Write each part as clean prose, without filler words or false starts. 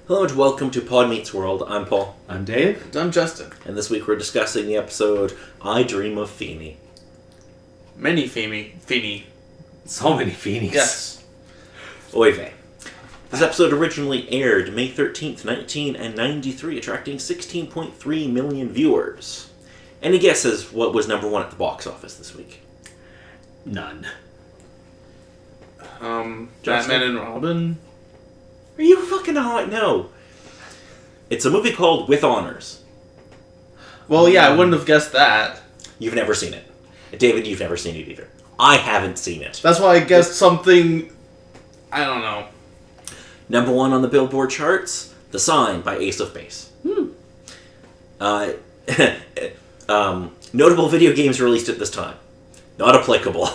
Hello and welcome to Pod Meets World. I'm Paul. I'm Dave. And I'm Justin. And this week we're discussing the episode I Dream of Feeny. Many Feeny. So many Feenies. Yes. Oy vey. This episode originally aired May 13th, 1993, attracting 16.3 million viewers. Any guesses what was number one at the box office this week? None. Batman and Robin? Are you fucking hot? No. It's a movie called With Honors. Well, yeah, I wouldn't have guessed that. You've never seen it. David, you've never seen it either. I haven't seen it. That's why I guessed something... I don't know. Number one on the Billboard charts, The Sign by Ace of Base. Notable video games released at this time. Not applicable.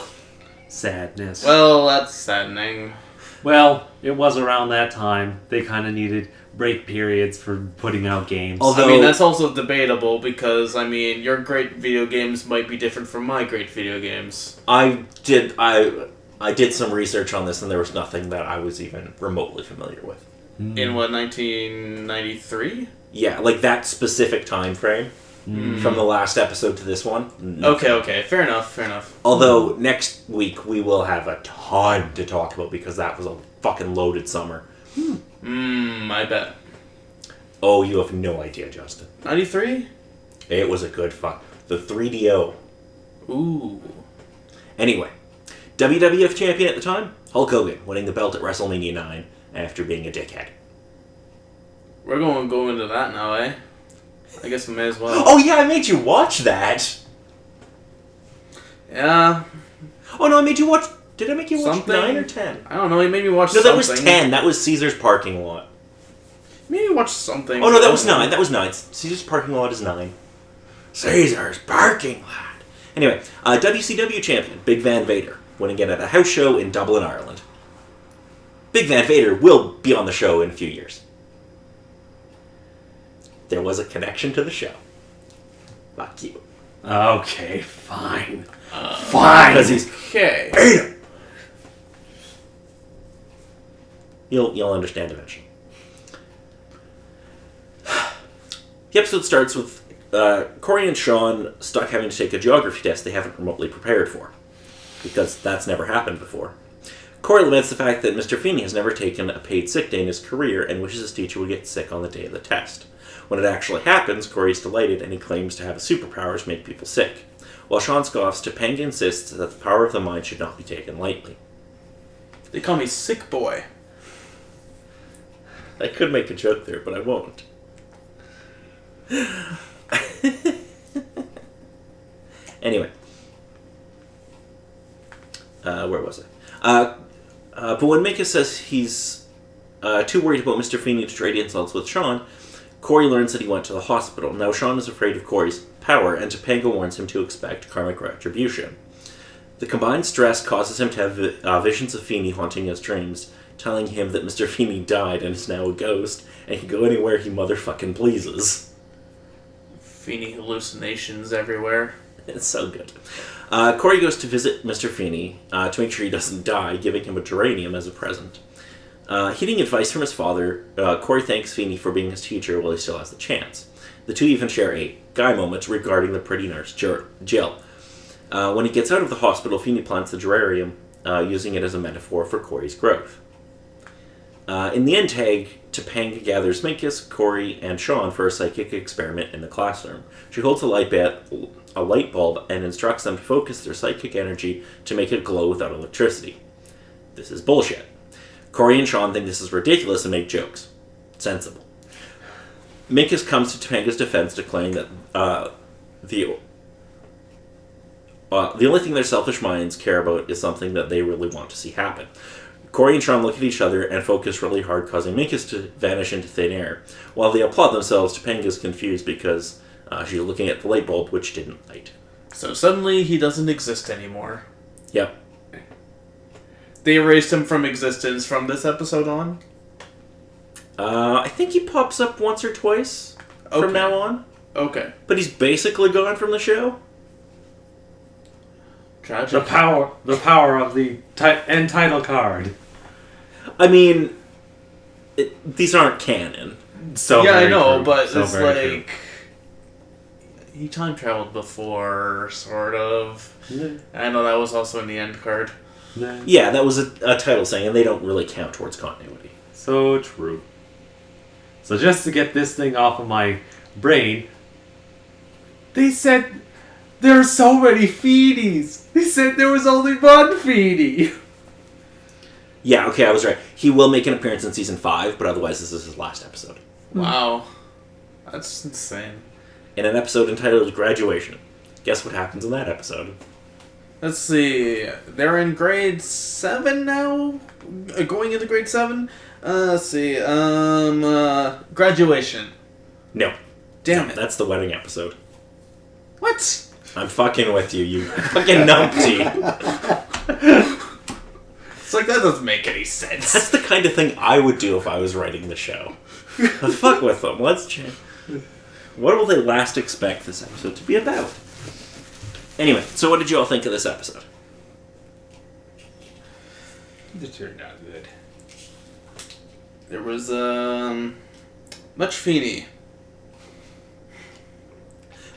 Sadness. Well, that's saddening. Well, it was around that time. They kind of needed break periods for putting out games. Although, that's also debatable because, your great video games might be different from my great video games. I did some research on this and there was nothing that I was even remotely familiar with. In what, 1993? Yeah, like that specific time frame. From the last episode to this one. Nothing. Okay. Fair enough. Although, next week we will have a ton to talk about because that was a fucking loaded summer. I bet. Oh, you have no idea, Justin. 93? It was a good fuck. The 3DO. Ooh. Anyway, WWF champion at the time, Hulk Hogan, winning the belt at WrestleMania 9 after being a dickhead. We're going to go into that now, eh? I guess we may as well. Oh yeah, I made you watch that! Yeah. Oh no, I made you watch... Did I make you watch Something? 9 or 10? I don't know, he made me watch No, something. that was 10. That was Caesar's Parking Lot. He made me watch something. Oh no, that was 9. That was 9. Caesar's Parking Lot is 9. Caesar's Parking Lot. Anyway, WCW champion, Big Van Vader, winning it at a house show in Dublin, Ireland. Big Van Vader will be on the show in a few years. There was a connection to the show. Fuck you. Okay, fine. Fine! Because he's... Okay. Vader! You'll understand eventually. The episode starts with Corey and Sean stuck having to take a geography test they haven't remotely prepared for. Because that's never happened before. Corey laments the fact that Mr. Feeny has never taken a paid sick day in his career and wishes his teacher would get sick on the day of the test. When it actually happens, Corey's delighted and he claims to have a superpower to make people sick. While Sean scoffs, Topanga insists that the power of the mind should not be taken lightly. They call me Sick Boy. I could make a joke there, but I won't. Anyway. Where was I? But when Mika says he's too worried about Mr. Feeny to trade insults with Sean, Corey learns that he went to the hospital. Now Sean is afraid of Corey's power, and Topanga warns him to expect karmic retribution. The combined stress causes him to have visions of Feeny haunting his dreams, telling him that Mr. Feeny died and is now a ghost, and can go anywhere he motherfucking pleases. Feeny hallucinations everywhere. It's so good. Corey goes to visit Mr. Feeny to make sure he doesn't die, giving him a geranium as a present. Heeding advice from his father, Corey thanks Feeny for being his teacher while he still has the chance. The two even share a guy moment regarding the pretty nurse, Jill. When he gets out of the hospital, Feeny plants the geranium, using it as a metaphor for Corey's growth. In the end tag, Topanga gathers Minkus, Corey, and Sean for a psychic experiment in the classroom. She holds a light bulb and instructs them to focus their psychic energy to make it glow without electricity. This is bullshit. Corey and Sean think this is ridiculous and make jokes. Sensible. Minkus comes to Topanga's defense, declaring that the only thing their selfish minds care about is something that they really want to see happen. Corey and Sean look at each other and focus really hard, causing Minkus to vanish into thin air. While they applaud themselves, Topanga's confused because she's looking at the light bulb, which didn't light. So suddenly he doesn't exist anymore. Yep. They erased him from existence from this episode on? I think he pops up once or twice from now on. Okay. But he's basically gone from the show. Tragic. The power of the end title card. I mean, these aren't canon. So yeah, I very know, true. but So it's very like he time traveled before, sort of. true. I know that was also in the end card. Yeah. Yeah, that was a title saying, and they don't really count towards continuity. So true. So just to get this thing off of my brain, they said there are so many Feenies. They said there was only one Feeny. Yeah, okay, I was right. He will make an appearance in season 5, but otherwise this is his last episode. Wow. That's insane. In an episode entitled Graduation. Guess what happens in that episode? Let's see. They're in grade 7 now? Going into grade 7? Let's see. Graduation. No. Damn it. That's the wedding episode. What? I'm fucking with you, you fucking numpty. It's like, that doesn't make any sense. That's the kind of thing I would do if I was writing the show. Fuck with them. Let's change. What will they last expect this episode to be about? Anyway, so what did you all think of this episode? It turned out good. There was, much Feeny.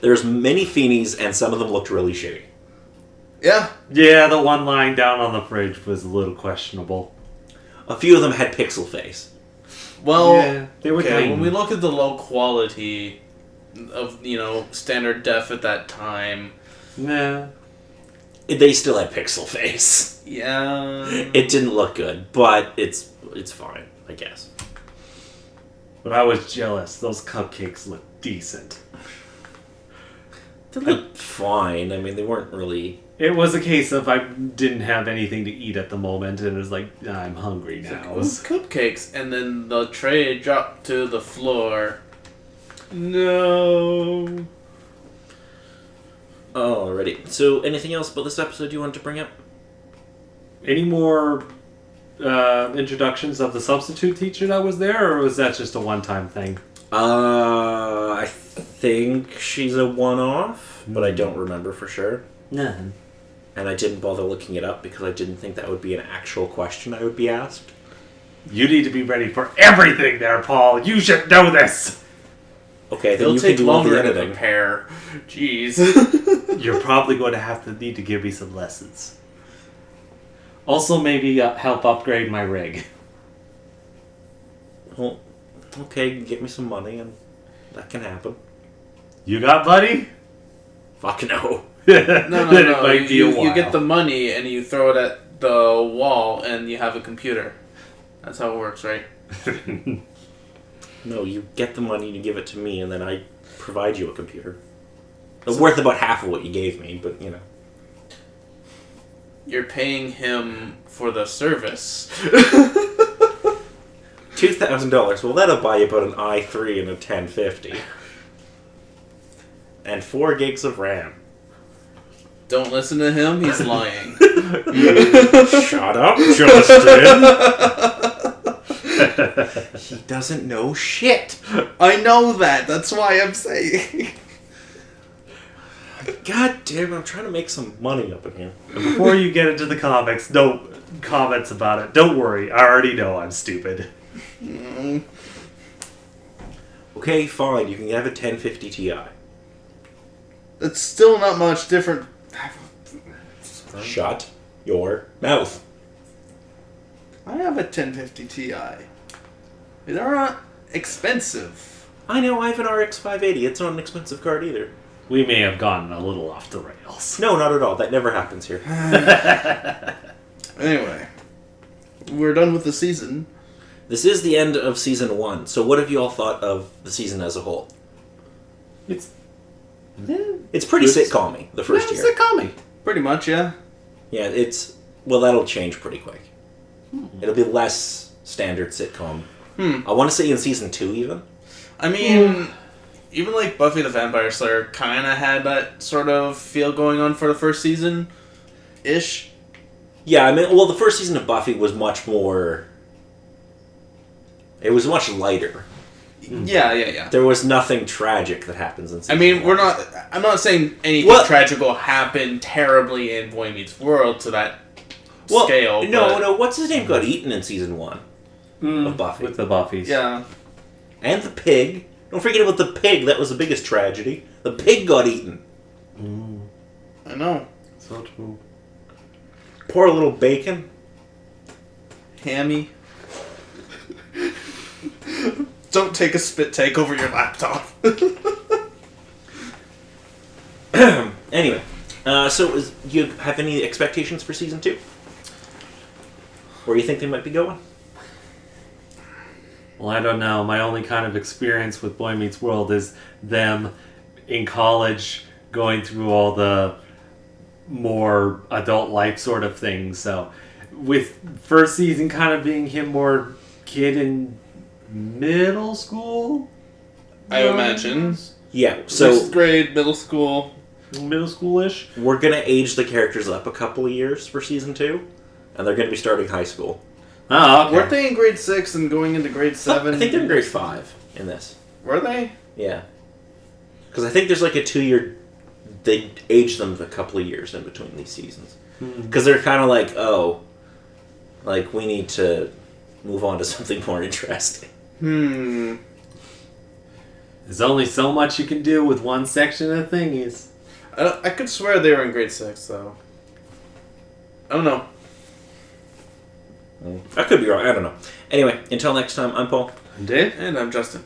There's many Feenies, and some of them looked really shitty. Yeah. Yeah, the one lying down on the fridge was a little questionable. A few of them had pixel face. Well, Yeah, they were okay, tiny. when we look at the low quality of, standard def at that time, Nah. They still had pixel face. yeah. It didn't look good, but it's fine, I guess. But I was jealous. Those cupcakes looked decent. They looked fine. I mean, they weren't really... It was a case of I didn't have anything to eat at the moment, and it was like, I'm hungry now. It was cupcakes, and then the tray dropped to the floor. No. Alrighty. So, anything else about this episode you wanted to bring up? Any more introductions of the substitute teacher that was there, or was that just a one-time thing? I think she's a one-off, but I don't remember for sure. None. And I didn't bother looking it up because I didn't think that would be an actual question I would be asked. You need to be ready for everything there, Paul. You should know this. Okay, then It'll you can take do all longer the to editing. prepare. Jeez. You're probably going to have to need to give me some lessons. Also, maybe help upgrade my rig. Well, okay, get me some money and that can happen. You got money? Fuck no. No, Then it might be a You while. get the money and you throw it at the wall and you have a computer. That's how it works, right? No, you get the money, you give it to me, and then I provide you a computer. It's worth about half of what you gave me, but, You're paying him for the service. $2,000. Well, that'll buy you about an i3 and a 1050. And 4 gigs of RAM. Don't listen to him, he's lying. Shut up, Justin! He doesn't know shit. I know that, that's why I'm saying. God damn it, I'm trying to make some money up in here. Before you get into the comics, no comments about it. Don't worry, I already know I'm stupid. Okay, fine, you can have a 1050 Ti. It's still not much different. Shut your mouth. I have a 1050 Ti. They're not expensive. I know, I have an RX 580. It's not an expensive card either. We may have gone a little off the rails. No, not at all. That never happens here. Anyway, we're done with the season. This is the end of season 1. So what have you all thought of the season as a whole? It's It's pretty sitcom-y, the first year. It's a comedy. Pretty much, yeah. Yeah, well, that'll change pretty quick. It'll be less standard sitcom. I want to say in season 2 even. I mean, even like Buffy the Vampire Slayer kind of had that sort of feel going on for the first season. Ish. Yeah, I mean, well, the first season of Buffy was much more... It was much lighter. Yeah. There was nothing tragic that happens in season I mean, 1. I'm not saying anything What? tragic will happen terribly in Boy Meets World to that scale. No, what's his name got eaten in season 1? of Buffy. With the Buffys. Yeah. And the pig. Don't forget about the pig. That was the biggest tragedy. The pig got eaten. I know. So true. Poor little bacon. Hammy. Don't take a spit take over your laptop. Anyway, do you have any expectations for season 2? Where do you think they might be going? Well, I don't know. My only kind of experience with Boy Meets World is them in college going through all the more adult life sort of things. So, with first season kind of being him more kid in middle school? I imagine. Yeah, so 6th grade, middle school. Middle schoolish? we're going to age the characters up a couple of years for season 2, and they're going to be starting high school. Oh, okay. Weren't they in grade 6 and going into grade 7? I think they're in grade 5 in this. Were they? Yeah. Because I think there's like a 2-year... They age them a couple of years in between these seasons. Because they're kind of like, we need to move on to something more interesting. There's only so much you can do with one section of thingies. I could swear they were in grade 6, though. I don't know. I could be wrong. I don't know. Anyway, until next time, I'm Paul. And Dave? And I'm Justin.